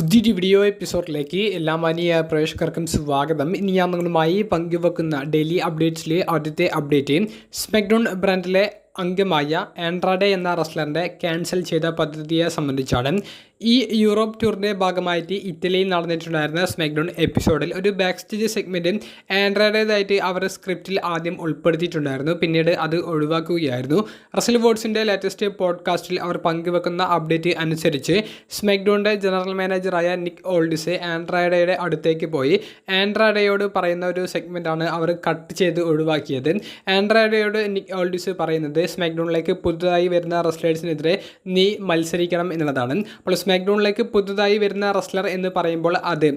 പുതിയൊരു വീഡിയോ എപ്പിസോഡിലേക്ക് എല്ലാ മാന്യ പ്രേക്ഷകർക്കും സ്വാഗതം. ഇനി ഞാൻ നിങ്ങളുമായി പങ്കുവെക്കുന്ന ഡെയിലി അപ്ഡേറ്റ്സിലെ ആദ്യത്തെ അപ്ഡേറ്റ് സ്മാക്ഡൗൺ ബ്രാൻഡിലെ അംഗമായ ആൻഡ്രാഡെ എന്ന റെസ്ലറിൻ്റെ ക്യാൻസൽ ചെയ്ത പദ്ധതിയെ സംബന്ധിച്ചാണ്. ഈ യൂറോപ്പ് ടൂറിൻ്റെ ഭാഗമായിട്ട് ഇറ്റലിയിൽ നടന്നിട്ടുണ്ടായിരുന്ന സ്മാക്ഡൗൺ എപ്പിസോഡിൽ ഒരു ബാക്ക് സ്റ്റേജ് സെഗ്മെൻറ്റ് ആൻഡ്രാഡേതായിട്ട് അവർ സ്ക്രിപ്റ്റിൽ ആദ്യം ഉൾപ്പെടുത്തിയിട്ടുണ്ടായിരുന്നു. പിന്നീട് അത് ഒഴിവാക്കുകയായിരുന്നു. റസൽ വോട്സിൻ്റെ ലേറ്റസ്റ്റ് പോഡ്കാസ്റ്റിൽ അവർ പങ്കുവെക്കുന്ന അപ്ഡേറ്റ് അനുസരിച്ച് സ്മാക്ഡൗണിൻ്റെ ജനറൽ മാനേജറായ നിക് ഓൾഡിസ് ആൻഡ്രാഡയുടെ അടുത്തേക്ക് പോയി ആൻഡ്രാഡയോട് പറയുന്ന ഒരു സെഗ്മെൻറ്റാണ് അവർ കട്ട് ചെയ്ത് ഒഴിവാക്കിയത്. ആൻഡ്രാഡയോട് നിക് ഓൾഡിസ് പറയുന്നത് സ്മാക്ഡൗണിലേക്ക് പുതുതായി വരുന്ന റെസ്ലേഴ്സിനെതിരെ നീ മത്സരിക്കണം എന്നുള്ളതാണ്. അപ്പോൾ സ്മാക്ഡൗണിലേക്ക് പുതുതായി വരുന്ന റെസ്ലർ എന്ന് പറയുമ്പോൾ അത്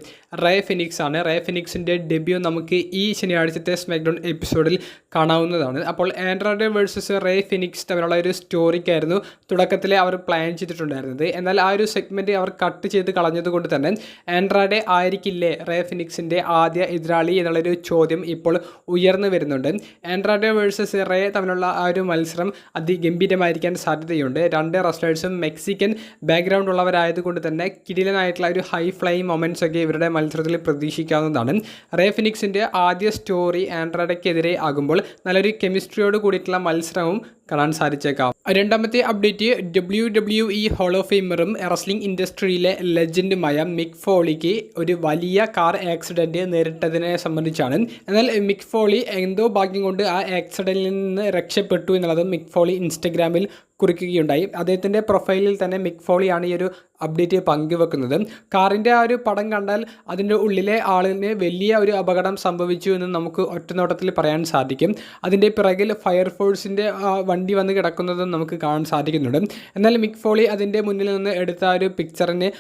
റേ ഫിനിക്സ് ആണ്. റേ ഫിനിക്സിൻ്റെ ഡെബ്യൂ നമുക്ക് ഈ ശനിയാഴ്ചത്തെ സ്മാക്ഡൗൺ എപ്പിസോഡിൽ കാണാവുന്നതാണ്. അപ്പോൾ ആൻഡ്രാഡെ വേഴ്സസ് റേ ഫിനിക്സ് തമ്മിലുള്ള ഒരു സ്റ്റോറിക്കായിരുന്നു തുടക്കത്തിൽ അവർ പ്ലാൻ ചെയ്തിട്ടുണ്ടായിരുന്നത്. എന്നാൽ ആ ഒരു സെഗ്മെൻറ്റ് അവർ കട്ട് ചെയ്ത് കളഞ്ഞതുകൊണ്ട് തന്നെ ആൻഡ്രാഡെ ആയിരിക്കില്ലേ റേ ഫിനിക്സിൻ്റെ ആദ്യ എതിരാളി എന്നുള്ളൊരു ചോദ്യം ഇപ്പോൾ ഉയർന്നു വരുന്നുണ്ട്. ആൻഡ്രാഡെ വേഴ്സസ് റേ തമ്മിലുള്ള ആ ഒരു മത്സരം അതിഗംഭീരമായിരിക്കാൻ സാധ്യതയുണ്ട്. രണ്ട് റെസ്ലേഴ്സും മെക്സിക്കൻ ബാക്ക്ഗ്രൗണ്ട് ഉള്ളവരായതുകൊണ്ട് തന്നെ കിടിലനായിട്ടുള്ള ഒരു ഹൈ ഫ്ലൈയിങ് മൊമെൻറ്റ്സ് ഒക്കെ ഇവരുടെ മത്സരത്തിൽ പ്രതീക്ഷിക്കാവുന്നതാണ്. റേ ഫിനിക്സിൻ്റെ ആദ്യ സ്റ്റോറി ആൻഡ്രാഡയ്ക്കെതിരെ ആകുമ്പോൾ നല്ലൊരു കെമിസ്ട്രിയോട് കൂടിയിട്ടുള്ള മത്സരവും കാണാൻ സാധിച്ചേക്കാം. രണ്ടാമത്തെ അപ്ഡേറ്റ് WWE ഹോൾ ഓഫ് ഫെയിമറും റെസ്ലിംഗ് ഇൻഡസ്ട്രിയിലെ ലെജൻഡുമായ മിക് ഫോളിക്ക് ഒരു വലിയ കാർ ആക്സിഡൻറ്റ് നേരിട്ടതിനെ സംബന്ധിച്ചാണ്. എന്നാൽ മിക് ഫോളി എന്തോ ഭാഗ്യം കൊണ്ട് ആ ആക്സിഡൻറ്റിൽ നിന്ന് രക്ഷപ്പെട്ടു എന്നുള്ളത് മിക് ഫോളി ഇൻസ്റ്റഗ്രാമിൽ കുറിക്കുകയുണ്ടായി. അദ്ദേഹത്തിൻ്റെ പ്രൊഫൈലിൽ തന്നെ മിക് ഫോളിയാണ് ഈ ഒരു അപ്ഡേറ്റ് പങ്കുവെക്കുന്നത്. കാറിൻ്റെ ആ ഒരു പടം കണ്ടാൽ അതിൻ്റെ ഉള്ളിലെ ആളിന് വലിയ ഒരു അപകടം സംഭവിച്ചു എന്ന് നമുക്ക് ഒറ്റനോട്ടത്തിൽ പറയാൻ സാധിക്കും. അതിൻ്റെ പിറകിൽ ഫയർഫോഴ്സിൻ്റെ വണ്ടി വന്ന് കിടക്കുന്നതും നമുക്ക് കാണാൻ സാധിക്കുന്നുണ്ട്. എന്നാൽ മിക് ഫോളി അതിൻ്റെ മുന്നിൽ നിന്ന് എടുത്ത ഒരു പിക്ചറിന്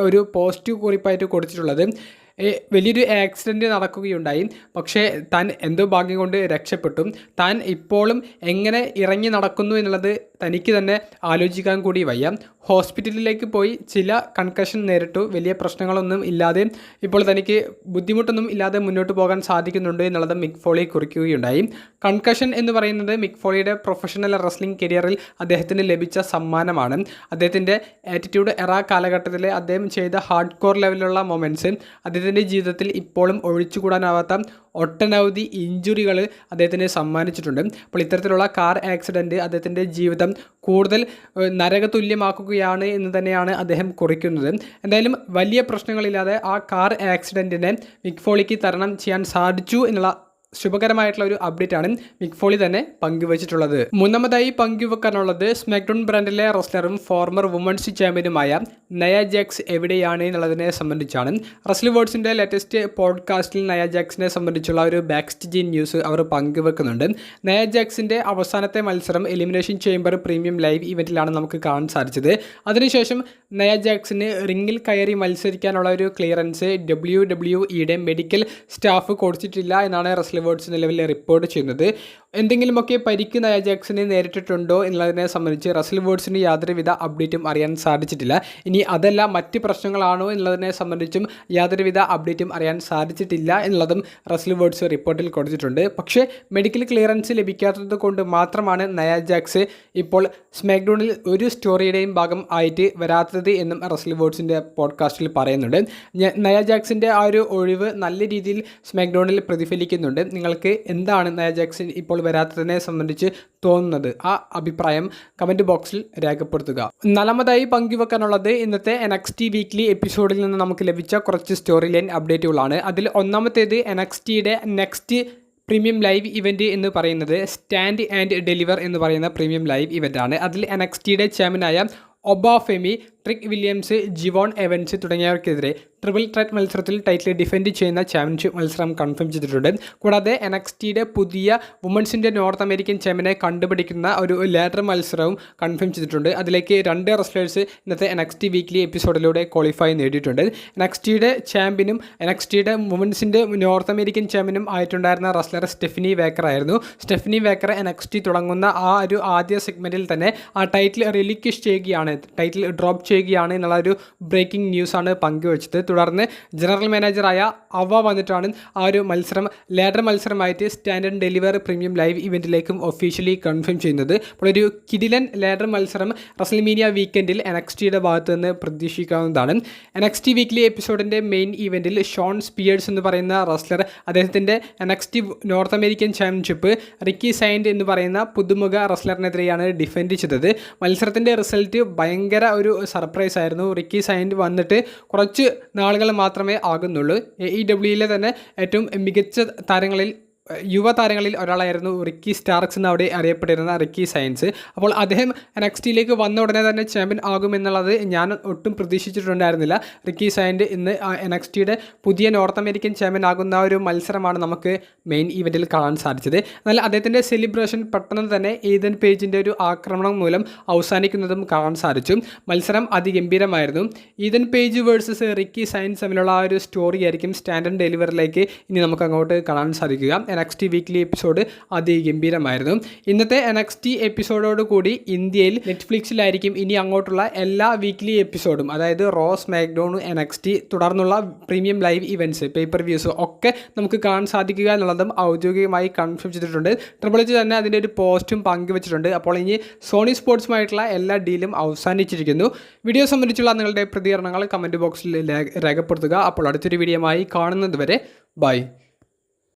ഒരു പോസ്റ്റ് കുറിപ്പായിട്ട് കൊടുത്തിട്ടുള്ളത് വലിയൊരു ആക്സിഡൻറ്റ് നടക്കുകയുണ്ടായി. പക്ഷേ താൻ എന്തോ ഭാഗ്യം കൊണ്ട് രക്ഷപ്പെട്ടു. താൻ ഇപ്പോഴും എങ്ങനെ ഇറങ്ങി നടക്കുന്നു എന്നുള്ളത് തനിക്ക് തന്നെ ആലോചിക്കാൻ കൂടി വയ്യ. ഹോസ്പിറ്റലിലേക്ക് പോയി ചില കൺകഷൻ നേരിട്ടു. വലിയ പ്രശ്നങ്ങളൊന്നും ഇല്ലാതെ ഇപ്പോൾ തനിക്ക് ബുദ്ധിമുട്ടൊന്നും ഇല്ലാതെ മുന്നോട്ട് പോകാൻ സാധിക്കുന്നുണ്ട് എന്നുള്ളത് മിക് ഫോളി കുറിക്കുകയുണ്ടായി. കൺകഷൻ എന്ന് പറയുന്നത് മിക് ഫോളിയുടെ പ്രൊഫഷണൽ റെസ്ലിംഗ് കരിയറിൽ അദ്ദേഹത്തിന് ലഭിച്ച സമ്മാനമാണ്. അദ്ദേഹത്തിൻ്റെ ആറ്റിറ്റ്യൂഡ് എറ കാലഘട്ടത്തിൽ അദ്ദേഹം ചെയ്ത ഹാർഡ് കോർ ലെവലിലുള്ള മൊമെൻറ്റ്സ് അദ്ദേഹത്തിൻ്റെ ജീവിതത്തിൽ ഇപ്പോഴും ഒഴിച്ചുകൂടാനാവാത്ത ഒട്ടനവധി ഇഞ്ചുറികൾ അദ്ദേഹത്തിന് സമ്മാനിച്ചിട്ടുണ്ട്. അപ്പോൾ ഇത്തരത്തിലുള്ള കാർ ആക്സിഡൻറ്റ് അദ്ദേഹത്തിൻ്റെ ജീവിതം കൂടുതൽ നരകതുല്യമാക്കുകയാണ് എന്ന് തന്നെയാണ് അദ്ദേഹം കുറിക്കുന്നത്. എന്തായാലും വലിയ പ്രശ്നങ്ങളില്ലാതെ ആ കാർ ആക്സിഡൻറ്റിനെ മിക് ഫോളിക്ക് തരണം ചെയ്യാൻ സാധിച്ചു എന്നുള്ള ശുഭകരമായിട്ടുള്ള ഒരു അപ്ഡേറ്റ് ആണ് മിക് ഫോളി തന്നെ പങ്കുവച്ചിട്ടുള്ളത്. മൂന്നാമതായി പങ്കുവെക്കാനുള്ളത് സ്മാക്ഡൗൺ ബ്രാൻഡിലെ റെസ്ലറും ഫോർമർ വുമൻസ് ചാമ്പ്യനുമായ നയ ജാക്സ് എവിടെയാണ് എന്നുള്ളതിനെ സംബന്ധിച്ചാണ്. റസൽ വേർഡ്സിൻ്റെ ലേറ്റസ്റ്റ് പോഡ്കാസ്റ്റിൽ നയ ജാക്സിനെ സംബന്ധിച്ചുള്ള ഒരു ബാക്ക് സ്റ്റേജ് ന്യൂസ് അവർ പങ്കുവെക്കുന്നുണ്ട്. നയ ജാക്സിൻ്റെ അവസാനത്തെ മത്സരം എലിമിനേഷൻ ചേംബർ പ്രീമിയം ലൈവ് ഇവൻറ്റിലാണ് നമുക്ക് കാണാൻ സാധിച്ചത്. അതിനുശേഷം നയ ജാക്സിന് റിങ്ങിൽ കയറി മത്സരിക്കാനുള്ള ഒരു ക്ലിയറൻസ് WWEയുടെ മെഡിക്കൽ സ്റ്റാഫ് കൊടുത്തിട്ടില്ല എന്നാണ് റസൽ വേർഡ്സ് നിലവിൽ റിപ്പോർട്ട് ചെയ്യുന്നത്. എന്തെങ്കിലുമൊക്കെ പരിക്ക് നയ ജാക്സിന് നേരിട്ടിട്ടുണ്ടോ എന്നുള്ളതിനെ സംബന്ധിച്ച് റസൽ വേർഡ്സിന് യാതൊരുവിധ അപ്ഡേറ്റും അറിയാൻ സാധിച്ചിട്ടില്ല. ഇനി അതല്ല മറ്റ് പ്രശ്നങ്ങളാണോ എന്നുള്ളതിനെ സംബന്ധിച്ചും യാതൊരുവിധ അപ്ഡേറ്റും അറിയാൻ സാധിച്ചിട്ടില്ല എന്നുള്ളതും റസൽ വേർഡ്സ് റിപ്പോർട്ടിൽ കൊടുത്തിട്ടുണ്ട്. പക്ഷേ മെഡിക്കൽ ക്ലിയറൻസ് ലഭിക്കാത്തത് കൊണ്ട് മാത്രമാണ് നയ ജാക്സ് ഇപ്പോൾ സ്മാക്ഡൗണിൽ ഒരു സ്റ്റോറിയുടെയും ഭാഗം ആയിട്ട് വരാത്തത് എന്നും റസൽ വേർഡ്സിൻ്റെ പോഡ്കാസ്റ്റിൽ പറയുന്നുണ്ട്. നയ ജാക്സിൻ്റെ ആ ഒരു ഒഴിവ് നല്ല രീതിയിൽ സ്മാക്ഡൗണിൽ പ്രതിഫലിക്കുന്നുണ്ട്. നിങ്ങൾക്ക് എന്താണ് നയ ജാക്സിൻ ഇപ്പോൾ വരാത്തതിനെ സംബന്ധിച്ച് തോന്നുന്നത്? ആ അഭിപ്രായം കമൻറ്റ് ബോക്സിൽ രേഖപ്പെടുത്തുക. നാലാമതായി പങ്കുവെക്കാനുള്ളത് ഇന്നത്തെ NXT വീക്ക്ലി എപ്പിസോഡിൽ നിന്ന് നമുക്ക് ലഭിച്ച കുറച്ച് സ്റ്റോറി ലൈൻ അപ്ഡേറ്റുകളാണ്. അതിൽ ഒന്നാമത്തേത് NXTയുടെ നെക്സ്റ്റ് പ്രീമിയം ലൈവ് ഇവൻറ്റ് എന്ന് പറയുന്നത് സ്റ്റാൻഡ് ആൻഡ് ഡെലിവർ എന്ന് പറയുന്ന പ്രീമിയം ലൈവ് ഇവൻ്റാണ്. അതിൽ NXTയുടെ ചാമ്പ്യനായ Oba Femi, Trick Williams, Je'Von Evans തുടങ്ങിയവർക്കെതിരെ ട്രിപ്പിൾ ത്രെറ്റ് മത്സരത്തിൽ ടൈറ്റിൽ ഡിഫെൻഡ് ചെയ്യുന്ന ചാമ്പ്യൻഷിപ്പ് മത്സരം കൺഫേം ചെയ്തിട്ടുണ്ട്. കൂടാതെ NXTയുടെ പുതിയ വുമൻസിൻ്റെ നോർത്ത് അമേരിക്കൻ ചാമ്പ്യനെ കണ്ടുപിടിക്കുന്ന ഒരു ലാഡർ മത്സരവും കൺഫേം ചെയ്തിട്ടുണ്ട്. അതിലേക്ക് 2 റെസ്ലേഴ്സ് ഇന്നത്തെ NXT വീക്ക്ലി എപ്പിസോഡിലൂടെ ക്വാളിഫൈ നേടിയിട്ടുണ്ട്. NXTയുടെ ചാമ്പ്യനും NXTയുടെ വുമൻസിൻ്റെ നോർത്ത് അമേരിക്കൻ ചാമ്പ്യനും ആയിട്ടുണ്ടായിരുന്ന റെസ്ലർ സ്റ്റെഫനി വേക്കർ ആയിരുന്നു. സ്റ്റെഫനി വേക്കർ NXT തുടങ്ങുന്ന ആ ഒരു ആദ്യ സെഗ്മെൻറ്റിൽ തന്നെ ആ ടൈറ്റിൽ റിലിക്വിഷ് ചെയ്യുകയാണ്, ടൈറ്റിൽ ഡ്രോപ്പ് ചെയ്യുകയാണ് എന്നുള്ള ഒരു ബ്രേക്കിംഗ് ന്യൂസാണ് പങ്കുവച്ചത്. തുടർന്ന് ജനറൽ മാനേജറായ അവ വന്നിട്ടാണ് ആ ഒരു മത്സരം ലാഡർ മത്സരമായിട്ട് stand and deliver premium live ഇവൻറ്റിലേക്കും ഒഫീഷ്യലി കൺഫേം ചെയ്യുന്നത്. അപ്പോൾ ഒരു കിടിലൻ ലാഡർ മത്സരം റസൽമീനിയ വീക്കെൻഡിൽ NXTയുടെ ഭാഗത്ത് നിന്ന് പ്രതീക്ഷിക്കാവുന്നതാണ്. NXT വീക്ക്ലി എപ്പിസോഡിൻ്റെ മെയിൻ ഇവൻറ്റിൽ ഷോൺ സ്പിയേഴ്സ് എന്ന് പറയുന്ന റസ്ലർ അദ്ദേഹത്തിൻ്റെ NXT North American championship Ricky Saints എന്ന് പറയുന്ന പുതുമുഖ റസ്ലറിനെതിരെയാണ് ഡിഫെൻഡ് ചെയ്തത്. മത്സരത്തിൻ്റെ റിസൾട്ട് ഭയങ്കര ഒരു സർപ്രൈസ് ആയിരുന്നു. റിക്കി സൈൻഡ് വന്നിട്ട് കുറച്ച് നാളുകൾ മാത്രമേ ആകുന്നുള്ളൂ. AEWയിലെ തന്നെ ഏറ്റവും മികച്ച താരങ്ങളിൽ യുവതാരങ്ങളിൽ ഒരാളായിരുന്നു റിക്കി സ്റ്റാർക്സ് എന്ന് അവിടെ അറിയപ്പെട്ടിരുന്ന റിക്കി സയൻസ്. അപ്പോൾ അദ്ദേഹം NXTയിലേക്ക് വന്ന ഉടനെ തന്നെ ചാമ്പ്യൻ ആകുമെന്നുള്ളത് ഞാൻ ഒട്ടും പ്രതീക്ഷിച്ചിട്ടുണ്ടായിരുന്നില്ല. റിക്കി സയൻഡ് ഇന്ന് NXTയുടെ പുതിയ നോർത്ത് അമേരിക്കൻ ചാമ്പ്യൻ ആകുന്ന ഒരു മത്സരമാണ് നമുക്ക് മെയിൻ ഇവൻറ്റിൽ കാണാൻ സാധിച്ചത്. എന്നാൽ അദ്ദേഹത്തിൻ്റെ സെലിബ്രേഷൻ പെട്ടെന്ന് തന്നെ ഈതൻ പേജിൻ്റെ ഒരു ആക്രമണം മൂലം അവസാനിക്കുന്നതും കാണാൻ സാധിച്ചു. മത്സരം അതിഗംഭീരമായിരുന്നു. Ethan Page versus Ricky Saints തമ്മിലുള്ള ആ ഒരു സ്റ്റോറി ആയിരിക്കും സ്റ്റാൻഡ് ആൻഡ് ഡെലിവറിലേക്ക് ഇനി നമുക്ക് അങ്ങോട്ട് കാണാൻ സാധിക്കുക. NXT വീക്ക്ലി എപ്പിസോഡ് അതിഗംഭീരമായിരുന്നു. ഇന്നത്തെ NXT എപ്പിസോഡോട് കൂടി ഇന്ത്യയിൽ നെറ്റ്ഫ്ലിക്സിലായിരിക്കും ഇനി അങ്ങോട്ടുള്ള എല്ലാ വീക്ക്ലി എപ്പിസോഡും, അതായത് റോ, സ്മാക്ഡൗൺ, NXT തുടർന്നുള്ള premium live events, paper views ഒക്കെ നമുക്ക് കാണാൻ സാധിക്കുക എന്നുള്ളതും ഔദ്യോഗികമായി കൺഫേം ചെയ്തിട്ടുണ്ട്. ട്രിപ്പിൾ എച്ച് തന്നെ അതിൻ്റെ ഒരു പോസ്റ്റും പങ്കുവച്ചിട്ടുണ്ട്. അപ്പോൾ ഇനി സോണി സ്പോർട്സുമായിട്ടുള്ള എല്ലാ ഡീലും അവസാനിച്ചിരിക്കുന്നു. വീഡിയോ സംബന്ധിച്ചുള്ള നിങ്ങളുടെ പ്രതികരണങ്ങൾ കമൻറ്റ് ബോക്സിൽ രേഖപ്പെടുത്തുക. അപ്പോൾ അടുത്തൊരു വീഡിയോയുമായി കാണുന്നത് വരെ ബൈ.